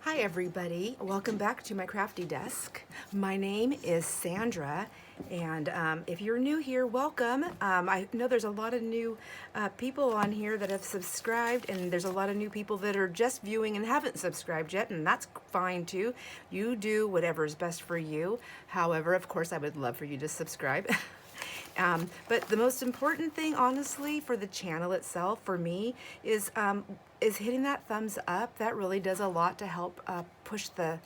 Hi everybody, welcome back to my crafty desk. My name is Sandra, and if you're new here, welcome. I know there's a lot of new people on here that have subscribed, and there's a lot of new people that are just viewing and haven't subscribed yet, and that's fine too. You do whatever is best for you. However, of course, I would love for you to subscribe. But the most important thing, honestly, for the channel itself, for me, is hitting that thumbs up. That really does a lot to help push the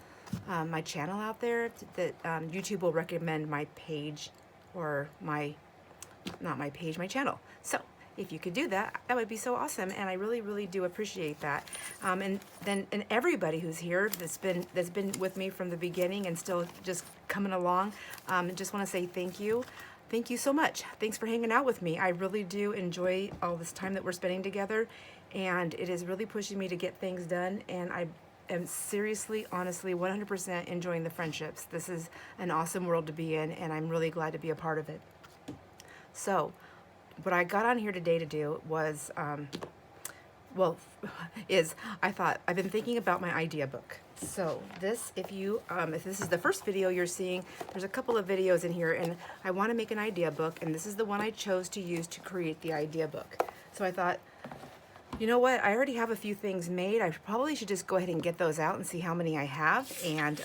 my channel out there. That YouTube will recommend my page, or not my page, my channel. So if you could do that, that would be so awesome, and I really, really do appreciate that. And everybody who's here that's been with me from the beginning and still just coming along, just want to say thank you. Thank you so much. Thanks for hanging out with me. I really do enjoy all this time that we're spending together, and it is really pushing me to get things done, and I am seriously, honestly, 100% enjoying the friendships. This is an awesome world to be in, and I'm really glad to be a part of it. So, what I got on here today to do was, I thought, I've been thinking about my idea book. So this, if this is the first video you're seeing, there's a couple of videos in here, and I want to make an idea book, and this is the one I chose to use to create the idea book. So I thought, you know what, I already have a few things made. I probably should just go ahead and get those out and see how many I have. And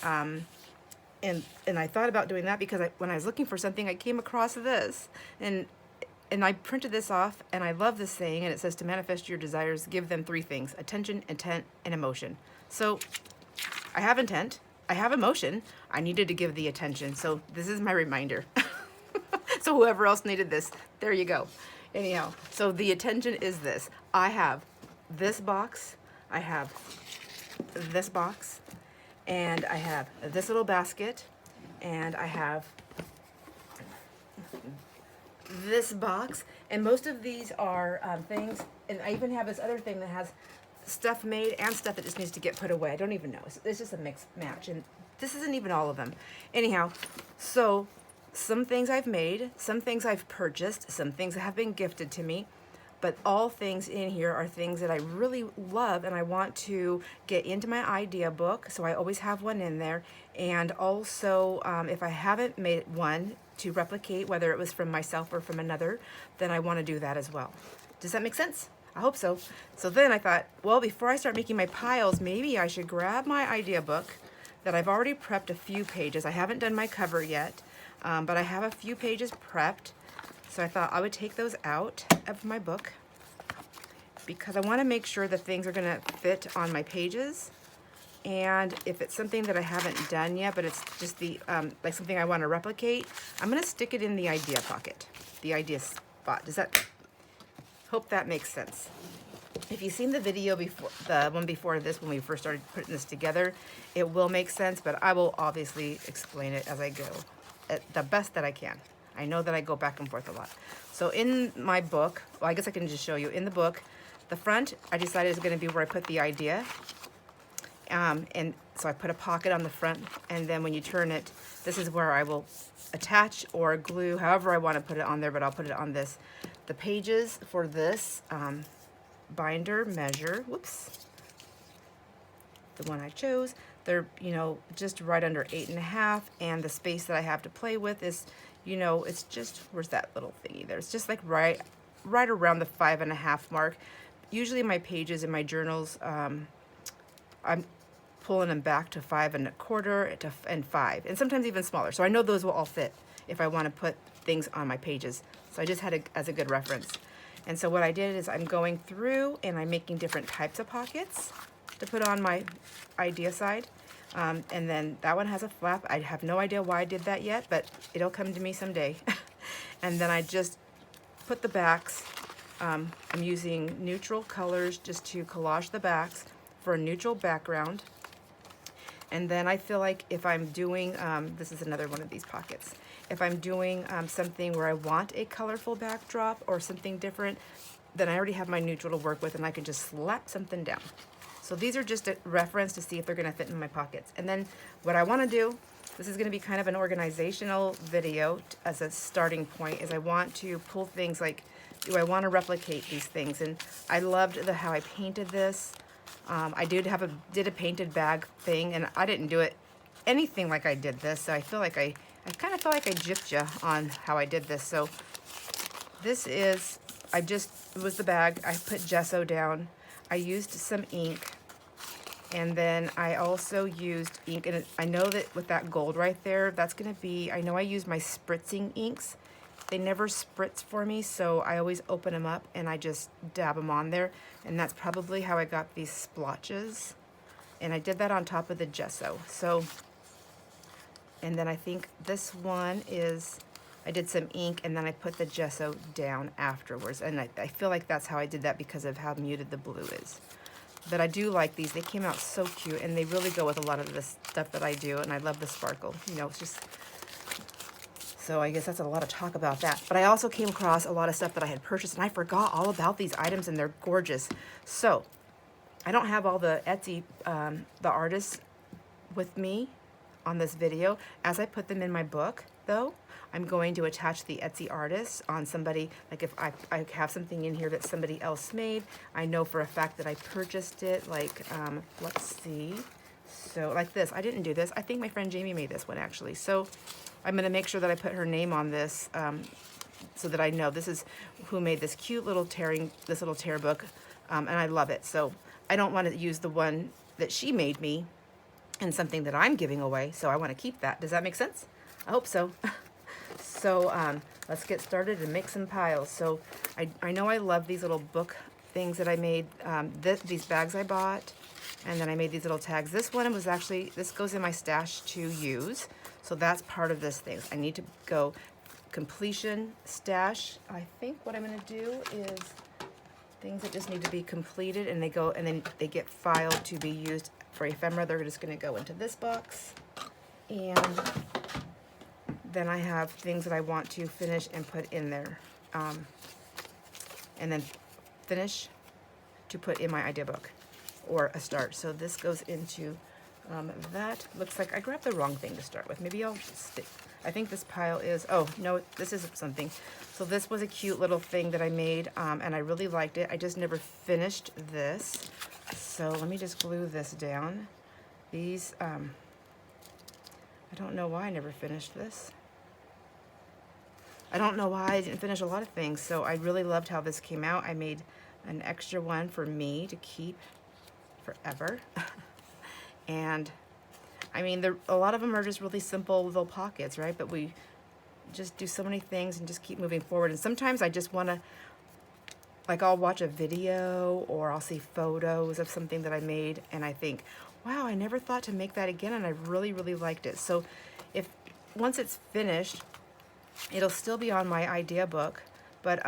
I thought about doing that because when I was looking for something, I came across this, and I printed this off, and I love this saying, and it says, to manifest your desires, give them three things: attention, intent, and emotion. So I have intent, I have emotion, I needed to give the attention, so this is my reminder. So whoever else needed this, there you go. Anyhow, so the attention is this. I have this box, I have this box, and I have this little basket, and I have this box, and most of these are things, and I even have this other thing that has stuff made and stuff that just needs to get put away. I don't even know. It's just a mixed match, and this isn't even all of them. Anyhow, so some things I've made, some things I've purchased, some things that have been gifted to me, but all things in here are things that I really love, and I want to get into my idea book, so I always have one in there. And also, if I haven't made one to replicate, whether it was from myself or from another, then I want to do that as well. Does that make sense? I hope so. So then I thought, well, before I start making my piles, maybe I should grab my idea book that I've already prepped a few pages. I haven't done my cover yet, but I have a few pages prepped. So I thought I would take those out of my book because I want to make sure the things are going to fit on my pages. And if it's something that I haven't done yet, but it's just the like something I want to replicate, I'm going to stick it in the idea pocket, the idea spot. Does that? Hope that makes sense. If you've seen the video before, the one before this, when we first started putting this together, it will make sense, but I will obviously explain it as I go, at the best that I can. I know that I go back and forth a lot. So in my book, well, I guess I can just show you. In the book, the front, I decided is going to be where I put the idea. And so I put a pocket on the front, and then when you turn it, this is where I will attach or glue, however I want to put it on there, but I'll put it on this. The pages for this binder measure, whoops, the one I chose, they're, you know, just right under 8.5, and the space that I have to play with is, you know, it's just, where's that little thingy there? It's just like right around the 5.5 mark. Usually my pages in my journals, I'm pulling them back to 5.25 and 5, and sometimes even smaller. So I know those will all fit if I want to put things on my pages. So I just had it as a good reference. And so what I did is I'm going through and I'm making different types of pockets to put on my idea side. And then that one has a flap. I have no idea why I did that yet, but it'll come to me someday. And then I just put the backs. I'm using neutral colors just to collage the backs for a neutral background. And then I feel like if I'm doing, this is another one of these pockets. If I'm doing something where I want a colorful backdrop or something different, then I already have my neutral to work with, and I can just slap something down. So these are just a reference to see if they're gonna fit in my pockets. And then what I wanna do, this is gonna be kind of an organizational video as a starting point, is I want to pull things like, do I wanna replicate these things? And I loved how I painted this. I did a painted bag thing, and I didn't do it anything like I did this, so I feel like I kind of feel like I gypped you on how I did this. So this is, it was the bag. I put gesso down. I used some ink, and then I also used ink, and I know that with that gold right there, that's gonna be, I know I use my spritzing inks. They never spritz for me, so I always open them up and I just dab them on there, and that's probably how I got these splotches. And I did that on top of the gesso. So, and then I think this one is, I did some ink and then I put the gesso down afterwards, and I feel like that's how I did that because of how muted the blue is. But I do like these. They came out so cute, and they really go with a lot of the stuff that I do, and I love the sparkle. You know, it's just, so I guess that's a lot of talk about that. But I also came across a lot of stuff that I had purchased, and I forgot all about these items, and they're gorgeous. So I don't have all the Etsy, the artists with me on this video. As I put them in my book, though, I'm going to attach the Etsy artists on somebody, like if I have something in here that somebody else made, I know for a fact that I purchased it, like, let's see. So like this, I didn't do this. I think my friend Jamie made this one actually. So I'm gonna make sure that I put her name on this, so that I know this is who made this cute little this little tear book, and I love it. So I don't want to use the one that she made me and something that I'm giving away, so I want to keep that. Does that make sense? I hope so. So let's get started and make some piles. So I know I love these little book things that I made, these bags I bought, and then I made these little tags. This one was actually, this goes in my stash to use, so that's part of this thing. I need to go completion stash. I think what I'm going to do is things that just need to be completed, and they go, and then they get filed to be used for ephemera. They're just going to go into this box, and then I have things that I want to finish and put in there, and then finish to put in my idea book or a start. So this goes into that. Looks like I grabbed the wrong thing to start with. Maybe I'll stick. I think this pile is, oh no, this is something. So this was a cute little thing that I made, and I really liked it. I just never finished this. So let me just glue this down. These, I don't know why I never finished this. I don't know why I didn't finish a lot of things. So I really loved how this came out. I made an extra one for me to keep forever. And I mean, a lot of them are just really simple little pockets, right? But we just do so many things and just keep moving forward. And sometimes I just want to, like, I'll watch a video or I'll see photos of something that I made and I think, wow, I never thought to make that again, and I really, really liked it. So once it's finished, it'll still be on my idea book, but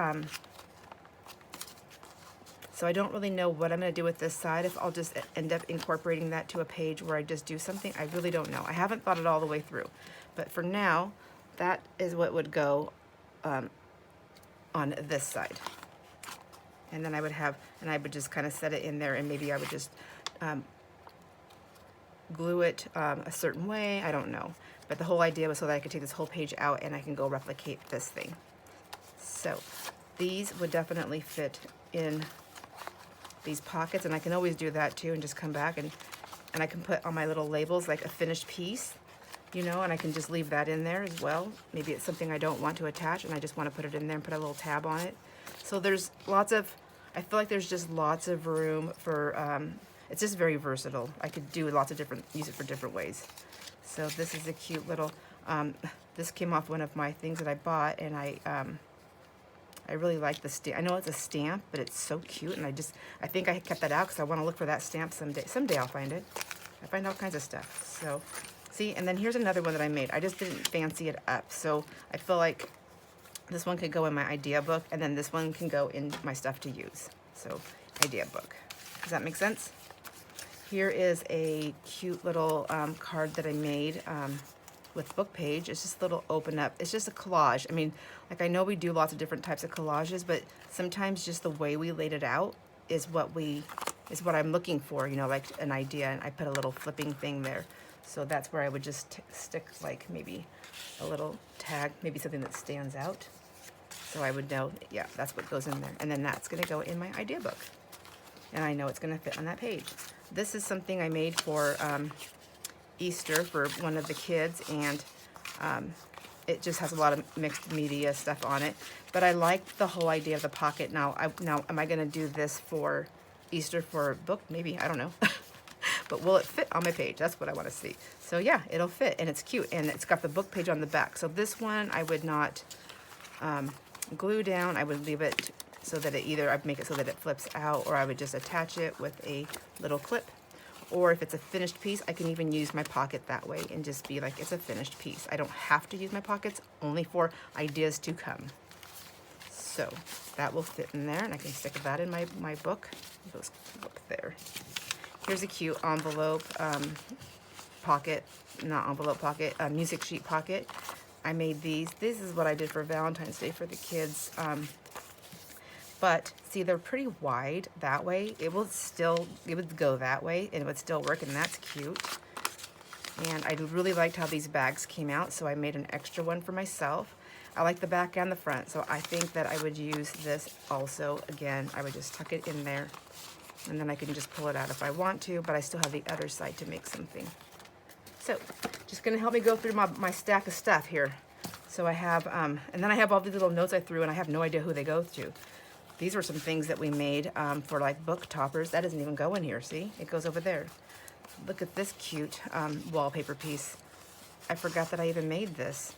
so I don't really know what I'm going to do with this side, if I'll just end up incorporating that to a page where I just do something. I really don't know. I haven't thought it all the way through. But for now, that is what would go on this side. And then I would have, and I would just kind of set it in there, and maybe I would just glue it a certain way. I don't know. But the whole idea was so that I could take this whole page out and I can go replicate this thing. So these would definitely fit in these pockets, and I can always do that too and just come back and I can put on my little labels like a finished piece, you know, and I can just leave that in there as well. Maybe it's something I don't want to attach and I just want to put it in there and put a little tab on it. So there's lots of, I feel like there's just lots of room for, it's just very versatile. I could do lots of different, use it for different ways. So this is a cute little, this came off one of my things that I bought, and I really like the stamp. I know it's a stamp, but it's so cute, and I think I kept that out because I want to look for that stamp someday. Someday I'll find it. I find all kinds of stuff. So, see, and then here's another one that I made. I just didn't fancy it up, so I feel like this one could go in my idea book, and then this one can go in my stuff to use. So, idea book. Does that make sense? Here is a cute little card that I made with book page. It's just a little open up. It's just a collage. I mean, like, I know we do lots of different types of collages, but sometimes just the way we laid it out is what I'm looking for, you know, like an idea. And I put a little flipping thing there. So that's where I would just stick like maybe a little tag, maybe something that stands out. So I would know, yeah, that's what goes in there. And then that's gonna go in my idea book. and I know it's gonna fit on that page. This is something I made for Easter for one of the kids, and it just has a lot of mixed media stuff on it. But I like the whole idea of the pocket. Now, am I gonna do this for Easter for a book? Maybe, I don't know. But will it fit on my page? That's what I want to see. So yeah, it'll fit, and it's cute, and it's got the book page on the back. So this one I would not glue down. I would leave it so that it either I'd make it so that it flips out, or I would just attach it with a little clip. Or if it's a finished piece, I can even use my pocket that way and just be like, it's a finished piece. I don't have to use my pockets, only for ideas to come. So that will fit in there, and I can stick that in my book. It goes up there. Here's a cute envelope pocket, not envelope pocket, music sheet pocket. I made these. This is what I did for Valentine's Day for the kids. But see, they're pretty wide that way. It would go that way, and it would still work, and that's cute. And I really liked how these bags came out, so I made an extra one for myself. I like the back and the front, so I think that I would use this also. Again, I would just tuck it in there, and then I can just pull it out if I want to, but I still have the other side to make something. So, just gonna help me go through my stack of stuff here. So I have, and then I have all these little notes I threw, and I have no idea who they go to. These were some things that we made for like book toppers. That doesn't even go in here, see? It goes over there. Look at this cute wallpaper piece. I forgot that I even made this.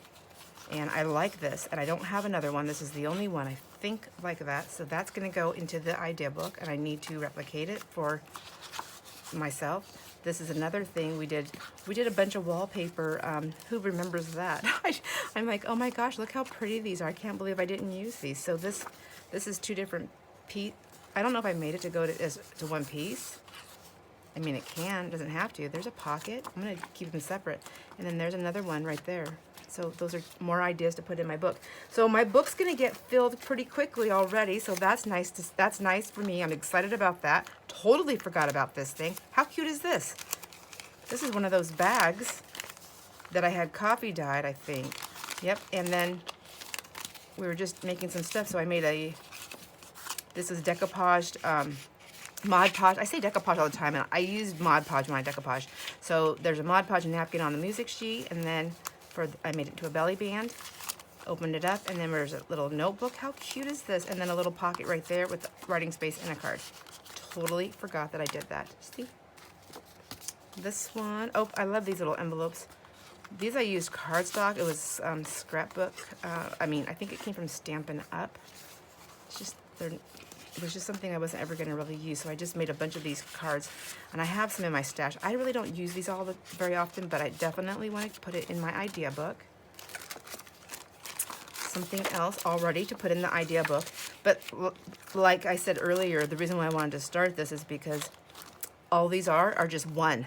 And I like this, and I don't have another one. This is the only one I think like that. So that's gonna go into the idea book, and I need to replicate it for myself. This is another thing we did. We did a bunch of wallpaper. Who remembers that? I'm like, oh my gosh, look how pretty these are. I can't believe I didn't use these. So this is two different pieces. I don't know if I made it to go to one piece. I mean, it can, it doesn't have to. There's a pocket. I'm gonna keep them separate. And then there's another one right there. So those are more ideas to put in my book. So my book's gonna get filled pretty quickly already. So that's nice. That's nice for me. I'm excited about that. Totally forgot about this thing. How cute is this? This is one of those bags that I had coffee dyed, I think. Yep. And then we were just making some stuff. So I made this is decoupaged Mod Podge. I say decoupage all the time, and I use Mod Podge when I decoupage. So there's a Mod Podge napkin on the music sheet, and then I made it into a belly band, opened it up, and then there's a little notebook. How cute is this? And then a little pocket right there with writing space and a card. Totally forgot that I did that. See? This one, oh, I love these little envelopes. These I used cardstock. It was scrapbook. I think it came from Stampin' Up. It's just, it was just something I wasn't ever going to really use, so I just made a bunch of these cards, and I have some in my stash. I really don't use these very often, but I definitely want to put it in my idea book. Something else already to put in the idea book, but like I said earlier, the reason why I wanted to start this is because all these are just one.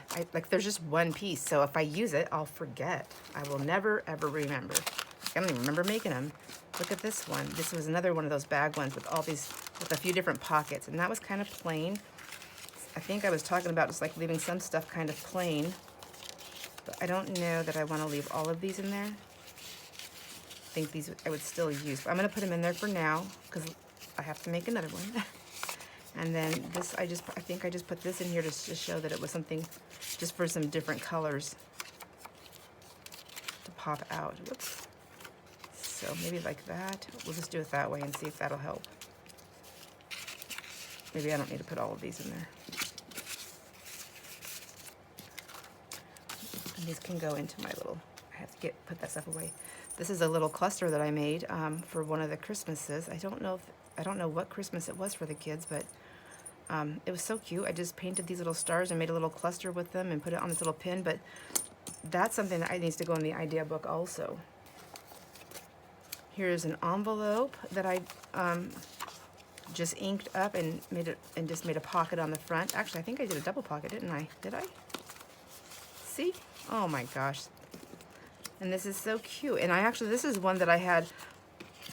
There's just one piece, so if I use it, I'll forget. I will never, ever remember. I don't even remember making them. Look at this one. This was another one of those bag ones with all these, with a few different pockets, and that was kind of plain. I think I was talking about just like leaving some stuff kind of plain, but I don't know that I want to leave all of these in there. I think these I would still use, but I'm going to put them in there for now because I have to make another one. And then this, I think I just put this in here to show that it was something just for some different colors to pop out. Whoops. So maybe like that. We'll just do it that way and see if that'll help. Maybe I don't need to put all of these in there. And these can go into my little, I have to put that stuff away. This is a little cluster that I made for one of the Christmases. I don't know what Christmas it was for the kids, but it was so cute. I just painted these little stars and made a little cluster with them and put it on this little pin, but that's something that needs to go in the idea book also. Here's an envelope that I just inked up and just made a pocket on the front. Actually, I think I did a double pocket, didn't I? Did I? See? Oh my gosh. And this is so cute. And this is one that I had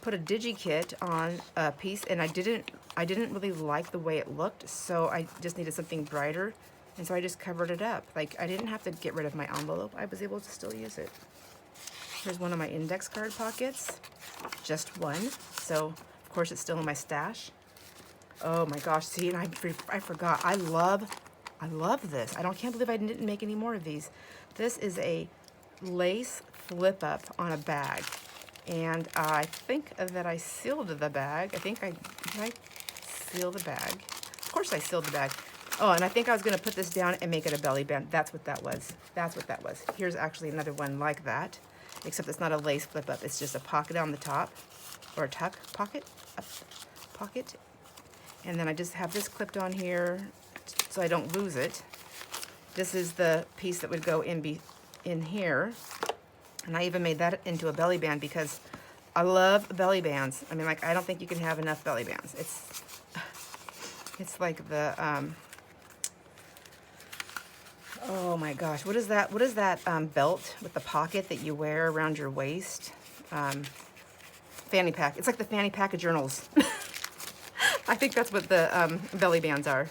put a DigiKit on a piece, and I didn't really like the way it looked, so I just needed something brighter, and so I just covered it up. Like, I didn't have to get rid of my envelope. I was able to still use it. Here's one of my index card pockets. Just one. So, of course, it's still in my stash. Oh my gosh, see, and I forgot. I love this. Can't believe I didn't make any more of these. This is a lace flip up on a bag. And I think that I sealed the bag. Did I seal the bag? Of course I sealed the bag. Oh, and I think I was gonna put this down and make it a belly band. That's what that was. That's what that was. Here's actually another one like that, except it's not a lace flip up. It's just a pocket on the top, or a tuck pocket, pocket. And then I just have this clipped on here so I don't lose it. This is the piece that would go in here. And I even made that into a belly band because I love belly bands. I mean, like, I don't think you can have enough belly bands. It's like the, oh my gosh, what is that? What is that belt with the pocket that you wear around your waist? Fanny pack. It's like the fanny pack of journals. I think that's what the belly bands are.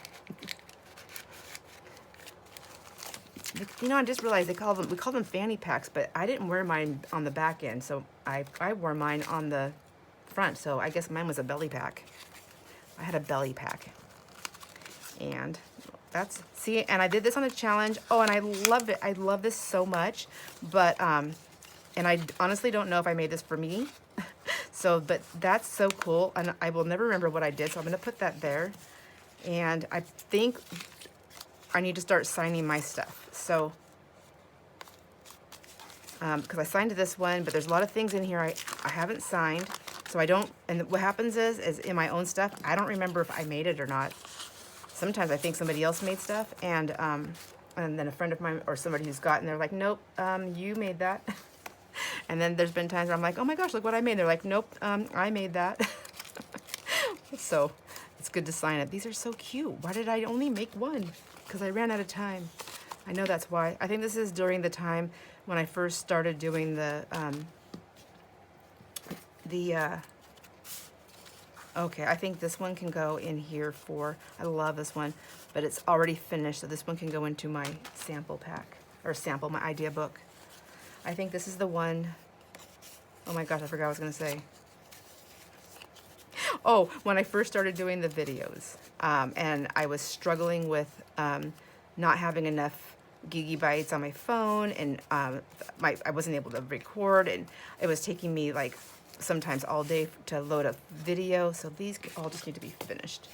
You know, I just realized we call them fanny packs, but I didn't wear mine on the back end, so I wore mine on the front, so I guess mine was a belly pack. I had a belly pack. And that's, see, and I did this on a challenge. Oh, and I love it. I love this so much, but, and I honestly don't know if I made this for me. So, but that's so cool, and I will never remember what I did, so I'm going to put that there. And I think I need to start signing my stuff. So, because I signed this one, but there's a lot of things in here I haven't signed, so I don't, and what happens is in my own stuff, I don't remember if I made it or not. Sometimes I think somebody else made stuff, and then a friend of mine or somebody who's gotten, they're like, nope, you made that. And then there's been times where I'm like, oh my gosh, look what I made. They're like, nope, I made that. So it's good to sign it. These are so cute. Why did I only make one? Because I ran out of time. I know that's why. I think this is during the time when I first started doing okay, I think this one can go in here for, I love this one, but it's already finished, so this one can go into my sample pack, or sample, my idea book. I think this is the one, oh my gosh, I forgot what I was gonna say. Oh, when I first started doing the videos, and I was struggling with not having enough gigabytes on my phone, and I wasn't able to record, and it was taking me like sometimes all day to load a video, so these all just need to be finished.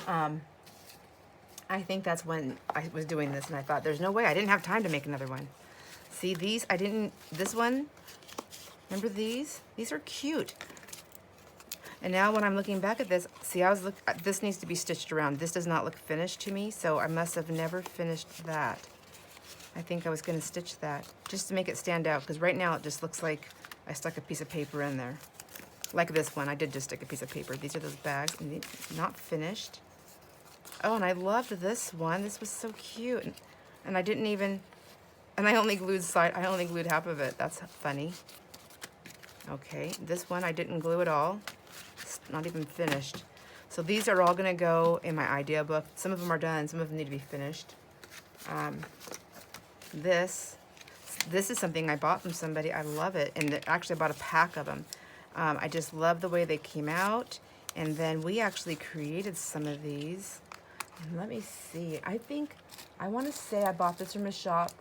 I think that's when I was doing this, and I thought, there's no way, I didn't have time to make another one. See, these, this one, remember these? These are cute. And now when I'm looking back at this, see, this needs to be stitched around. This does not look finished to me, so I must have never finished that. I think I was gonna stitch that, just to make it stand out, because right now it just looks like I stuck a piece of paper in there. Like this one, I did just stick a piece of paper. These are those bags, and not finished. Oh, and I loved this one. This was so cute. And I didn't even, and I only glued half of it. That's funny. Okay, this one I didn't glue at all. It's not even finished. So these are all gonna go in my idea book. Some of them are done, some of them need to be finished. This is something I bought from somebody. I love it, and actually I bought a pack of them. I just love the way they came out, and then we actually created some of these. And let me see, I wanna say I bought this from a shop.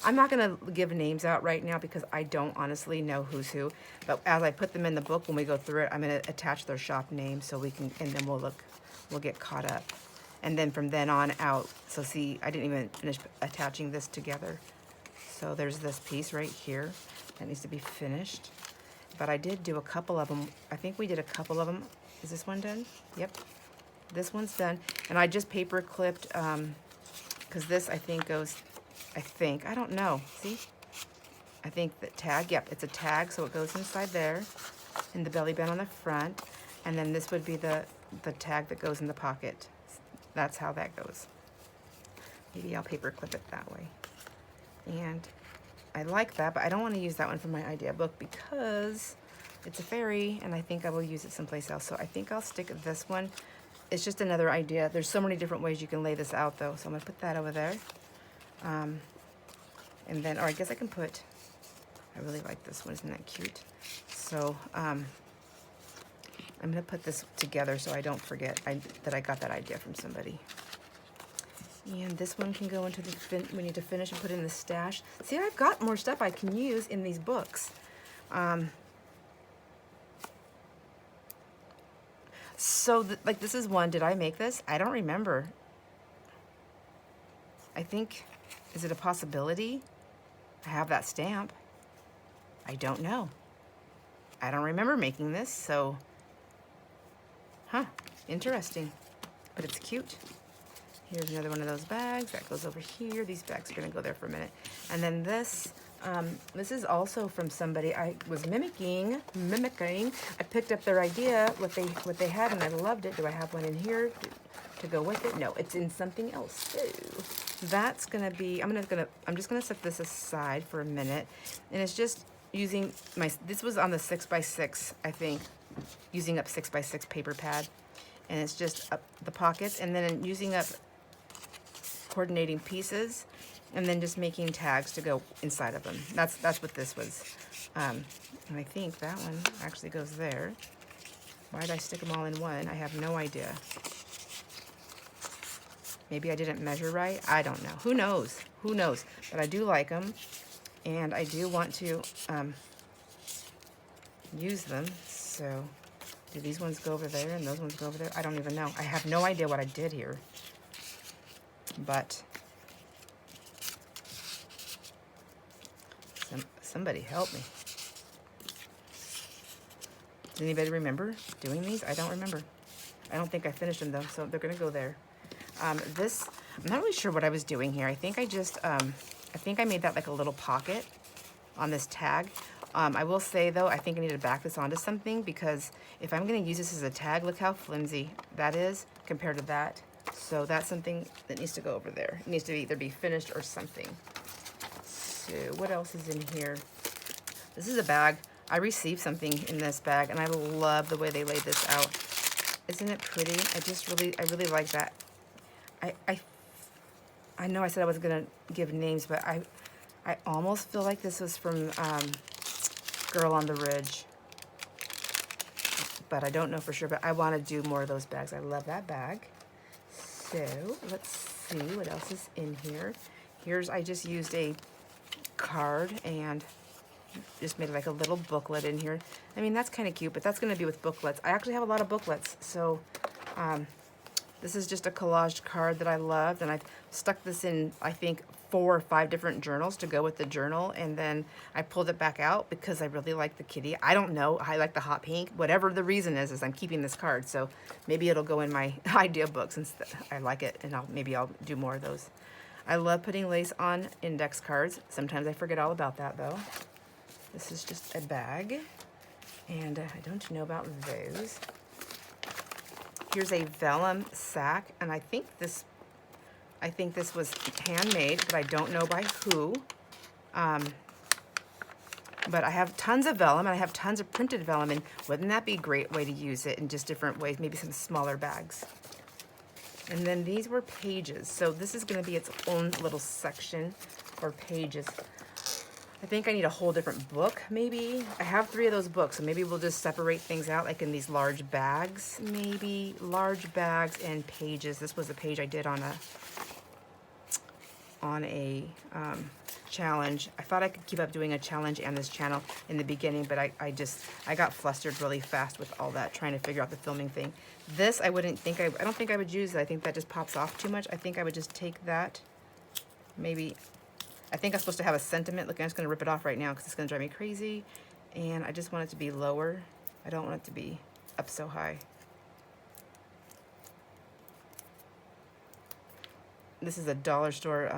I'm not gonna give names out right now because I don't honestly know who's who, but as I put them in the book, when we go through it, I'm gonna attach their shop name so we can, and then we'll get caught up. And then from then on out, so see, I didn't even finish attaching this together. So there's this piece right here that needs to be finished. But I did do a couple of them. I think we did a couple of them. Is this one done? Yep. This one's done. And I just paper clipped, because this I think goes, I don't know. See? I think the tag, yep, it's a tag, so it goes inside there, in the belly band on the front. And then this would be the tag that goes in the pocket. That's how that goes. Maybe I'll paper clip it that way. And I like that, but I don't want to use that one for my idea book because it's a fairy, and I think I will use it someplace else. So I think I'll stick this one. It's just another idea. There's so many different ways you can lay this out, though. So I'm going to put that over there. And then, or I guess I can put, I really like this one. Isn't that cute? So I'm gonna put this together so I don't forget that I got that idea from somebody. And this one can go into the, we need to finish and put in the stash. See, I've got more stuff I can use in these books. So, like, this is one, did I make this? I don't remember. I think, is it a possibility? I have that stamp. I don't know. I don't remember making this, so, interesting. But it's cute. Here's another one of those bags. That goes over here. These bags are gonna go there for a minute. And then this, this is also from somebody I was mimicking. I picked up their idea, what they had, and I loved it. Do I have one in here to go with it? No, it's in something else. So that's gonna be, I'm just gonna set this aside for a minute. And it's just using this was on the 6x6, I think, using up 6x6 paper pad. And it's just up the pockets, and then using up coordinating pieces, and then just making tags to go inside of them. That's what this was. And I think that one actually goes there. Why did I stick them all in one? I have no idea. Maybe I didn't measure right. I don't know. Who knows? Who knows? But I do like them, and I do want to use them. So do these ones go over there and those ones go over there? I don't even know. I have no idea what I did here. But somebody help me. Does anybody remember doing these? I don't remember. I don't think I finished them though, so they're gonna go there. This, I'm not really sure what I was doing here. I think I just, I think I made that like a little pocket on this tag. I will say though, I think I need to back this onto something, because if I'm gonna use this as a tag, look how flimsy that is compared to that. So that's something that needs to go over there. It needs to either be finished or something. So what else is in here? This is a bag. I received something in this bag, and I love the way they laid this out. Isn't it pretty? I really like that. I know I said I was gonna give names, but I almost feel like this was from Girl on the Ridge. But I don't know for sure, but I want to do more of those bags. I love that bag. So let's see what else is in here. Here's, I just used a card and just made like a little booklet in here. I mean, that's kind of cute, but that's going to be with booklets. I actually have a lot of booklets. So this is just a collaged card that I loved, and I've stuck this in, I think, 4 or 5 different journals to go with the journal, and then I pulled it back out because I really like the kitty. I don't know, I like the hot pink. Whatever the reason is I'm keeping this card, so maybe it'll go in my idea book since I like it, and maybe I'll do more of those. I love putting lace on index cards. Sometimes I forget all about that though. This is just a bag, and I don't know about those. Here's a vellum sack, and I think this was handmade, but I don't know by who. But I have tons of vellum, and I have tons of printed vellum, and wouldn't that be a great way to use it in just different ways, maybe some smaller bags. And then these were pages, so this is gonna be its own little section for pages. I think I need a whole different book, maybe. I have 3 of those books, so maybe we'll just separate things out, like in these large bags, maybe. Large bags and pages. This was a page I did on a challenge. I thought I could keep up doing a challenge and this channel in the beginning, but I got flustered really fast with all that, trying to figure out the filming thing. This, I don't think I would use it. I think that just pops off too much. I think I would just take that, maybe. I think I'm supposed to have a sentiment. Look, I'm just going to rip it off right now because it's going to drive me crazy. And I just want it to be lower. I don't want it to be up so high. This is a dollar store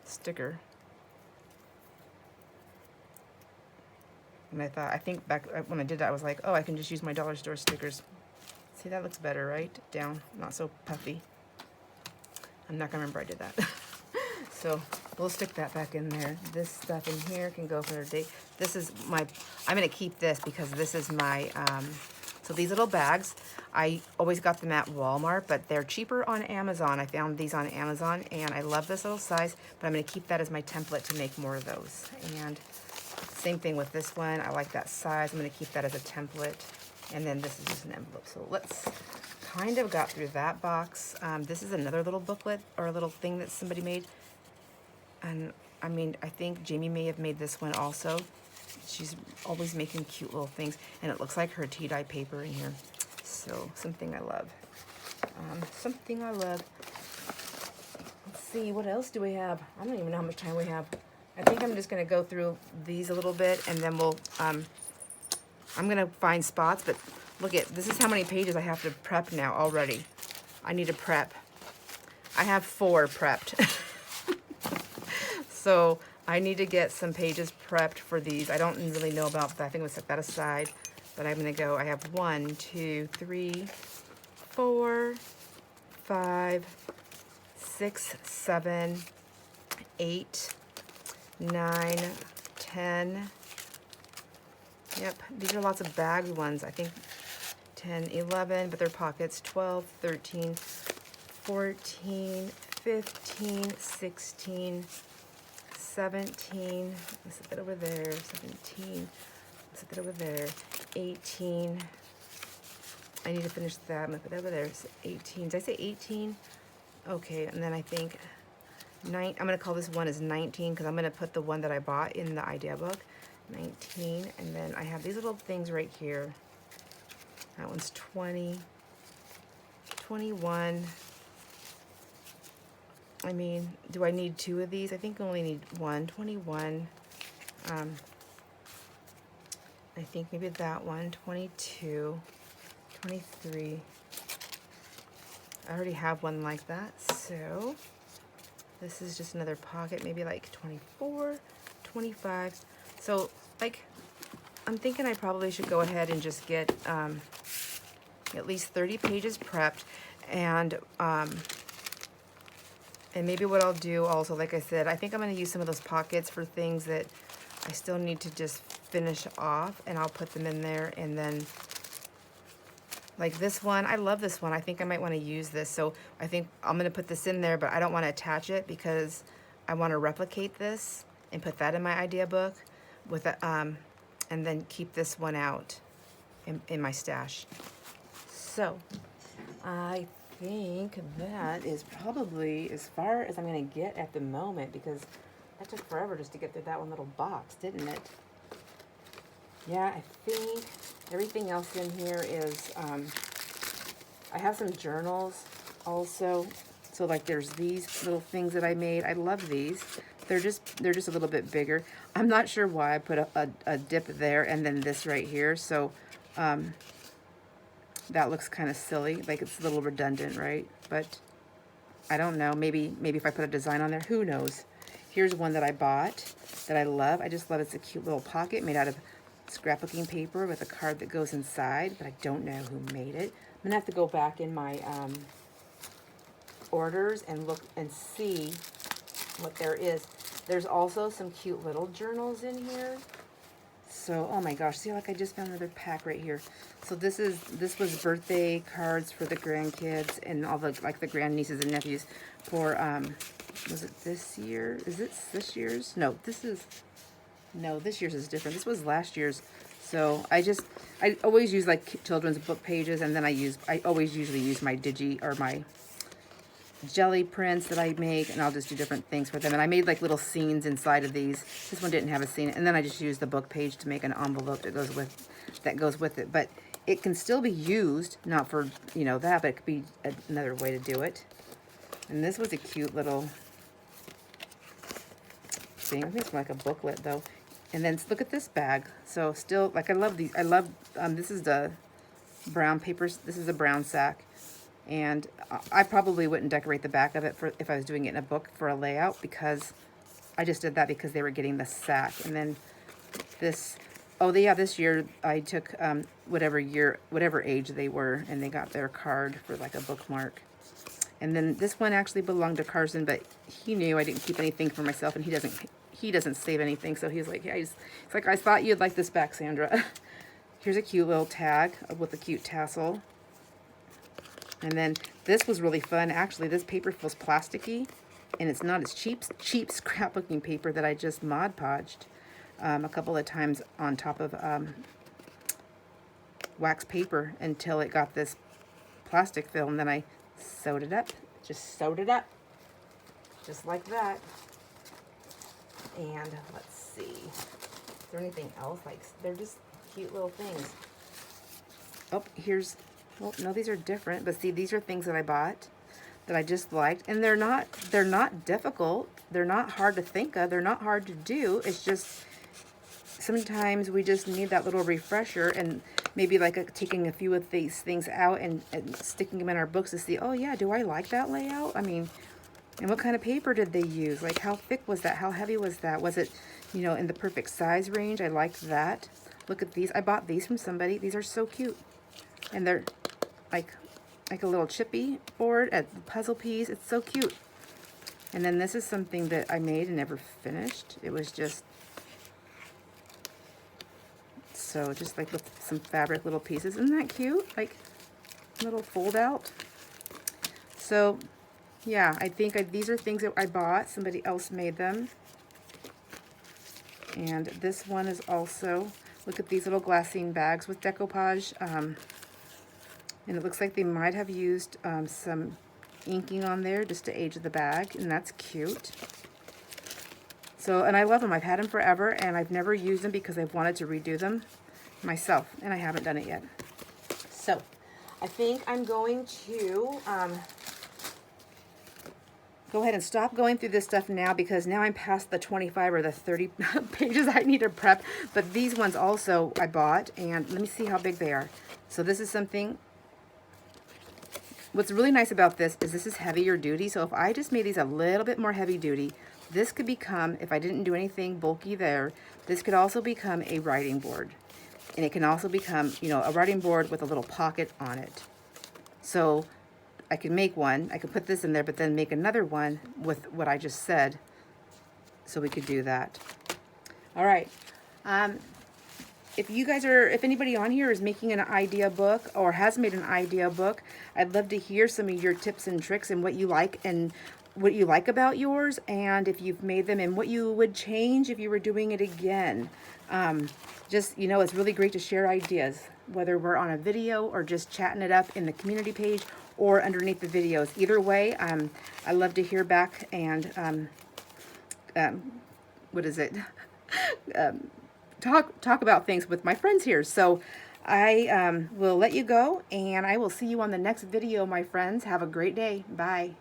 sticker. And I think back when I did that, I was like, oh, I can just use my dollar store stickers. See, that looks better, right? Down, not so puffy. I'm not going to remember I did that. So we'll stick that back in there. This stuff in here can go for a date. This is my, I'm going to keep this because this is my, so these little bags, I always got them at Walmart, but they're cheaper on Amazon. I found these on Amazon, and I love this little size, but I'm going to keep that as my template to make more of those. And same thing with this one. I like that size. I'm going to keep that as a template. And then this is just an envelope. So let's kind of got through that box. This is another little booklet or a little thing that somebody made. And I mean, I think Jamie may have made this one also. She's always making cute little things. And it looks like her tea-dye paper in here. So something I love. Something I love. Let's see, what else do we have? I don't even know how much time we have. I think I'm just gonna go through these a little bit and then we'll, I'm gonna find spots, but look at, this is how many pages I have to prep now already. I need to prep. I have 4 prepped. So I need to get some pages prepped for these. I don't really know about that. I think I'm gonna set that aside, but I'm gonna go, I have 1, 2, 3, 4, 5, 6, 7, 8, 9, 10. Yep, these are lots of bagged ones. I think 10, 11, but they're pockets. 12, 13, 14, 15, 16, 17. Let's set that over there. 17. Let's set that over there. 18. I need to finish that. I'm gonna put that over there. It's 18. Did I say 18? Okay, and then I think I'm gonna call this one as 19 because I'm gonna put the one that I bought in the idea book. 19, and then I have these little things right here. That one's 20, 21. I mean, do I need 2 of these? I think I only need 1. 21. I think maybe that one. 22, 23. I already have one like that, so this is just another pocket, maybe like 24, 25. So, like, I'm thinking I probably should go ahead and just get at least 30 pages prepped, and maybe what I'll do also, like I said, I think I'm going to use some of those pockets for things that I still need to just finish off, and I'll put them in there, and then, like this one, I love this one. I think I might want to use this, so I think I'm going to put this in there, but I don't want to attach it because I want to replicate this and put that in my idea book with a, and then keep this one out in my stash. So I think that is probably as far as I'm going to get at the moment, because that took forever just to get through that one little box, didn't it? Yeah, I think everything else in here is, I have some journals also. So like there's these little things that I made. I love these. They're just a little bit bigger. I'm not sure why I put a dip there and then this right here. So that looks kind of silly. Like it's a little redundant, right? But I don't know. Maybe if I put a design on there, who knows? Here's one that I bought that I love. I just love it's a cute little pocket made out of scrapbooking paper with a card that goes inside, but I don't know who made it. I'm gonna have to go back in my orders and look and see what there is. There's also some cute little journals in here. So, oh my gosh, see, like I just found another pack right here. So this was birthday cards for the grandkids and all the, like the grandnieces and nephews for, was it this year? Is it this year's? No, this year's is different. This was last year's. So I always use like children's book pages, and then I always usually use my my jelly prints that I make, and I'll just do different things for them. And I made like little scenes inside of these. This one didn't have a scene, and then I just used the book page to make an envelope that goes with it. But it can still be used, not for that, but it could be another way to do it. And this was a cute little thing. I think it's like a booklet though. And then look at this bag. So still, like I love these. I love this is the brown papers. This is a brown sack. And I probably wouldn't decorate the back of it if I was doing it in a book for a layout, because I just did that because they were getting the sack. And then this, this year I took whatever age they were, and they got their card for like a bookmark. And then this one actually belonged to Carson, but he knew I didn't keep anything for myself, and he doesn't save anything. So he's like, yeah, it's like, I thought you'd like this back, Sandra. Here's a cute little tag with a cute tassel. And then this was really fun. Actually, this paper feels plasticky, and it's not as cheap scrapbooking paper that I just Mod Podged a couple of times on top of wax paper until it got this plastic film. Then I sewed it up, just sewed it up, just like that. And let's see, is there anything else? Like, they're just cute little things. Oh, here's, well, no, these are different, but see, these are things that I bought that I just liked, and they're not difficult. They're not hard to think of. They're not hard to do. It's just sometimes we just need that little refresher, and maybe like taking a few of these things out and sticking them in our books to see, oh yeah, do I like that layout? I mean, and what kind of paper did they use? Like, how thick was that? How heavy was that? Was it, you know, in the perfect size range? I liked that. Look at these. I bought these from somebody. These are so cute. And they're like a little chippy board at the puzzle piece. It's so cute. And then this is something that I made and never finished. It was just, so just like with some fabric little pieces. Isn't that cute? Like little fold out. So yeah, I think these are things that I bought. Somebody else made them. And this one is also, look at these little glassine bags with decoupage. And it looks like they might have used some inking on there just to age the bag, and that's cute. So, and I love them. I've had them forever, and I've never used them because I've wanted to redo them myself, and I haven't done it yet. So, I think I'm going to go ahead and stop going through this stuff now, because now I'm past the 25 or the 30 pages I need to prep. But these ones also I bought, and let me see how big they are. So this is something, what's really nice about this is heavier duty. So if I just made these a little bit more heavy duty, this could become, if I didn't do anything bulky there, this could also become a writing board. And it can also become, you know, a writing board with a little pocket on it. So I could make one, I could put this in there, but then make another one with what I just said. So we could do that. All right. If you guys are, if anybody on here is making an idea book or has made an idea book, I'd love to hear some of your tips and tricks and what you like and what you like about yours, and if you've made them and what you would change if you were doing it again. Just, you know, it's really great to share ideas, whether we're on a video or just chatting it up in the community page or underneath the videos. Either way, I love to hear back and, what is it? Talk about things with my friends here. So I will let you go, and I will see you on the next video, my friends. Have a great day. Bye.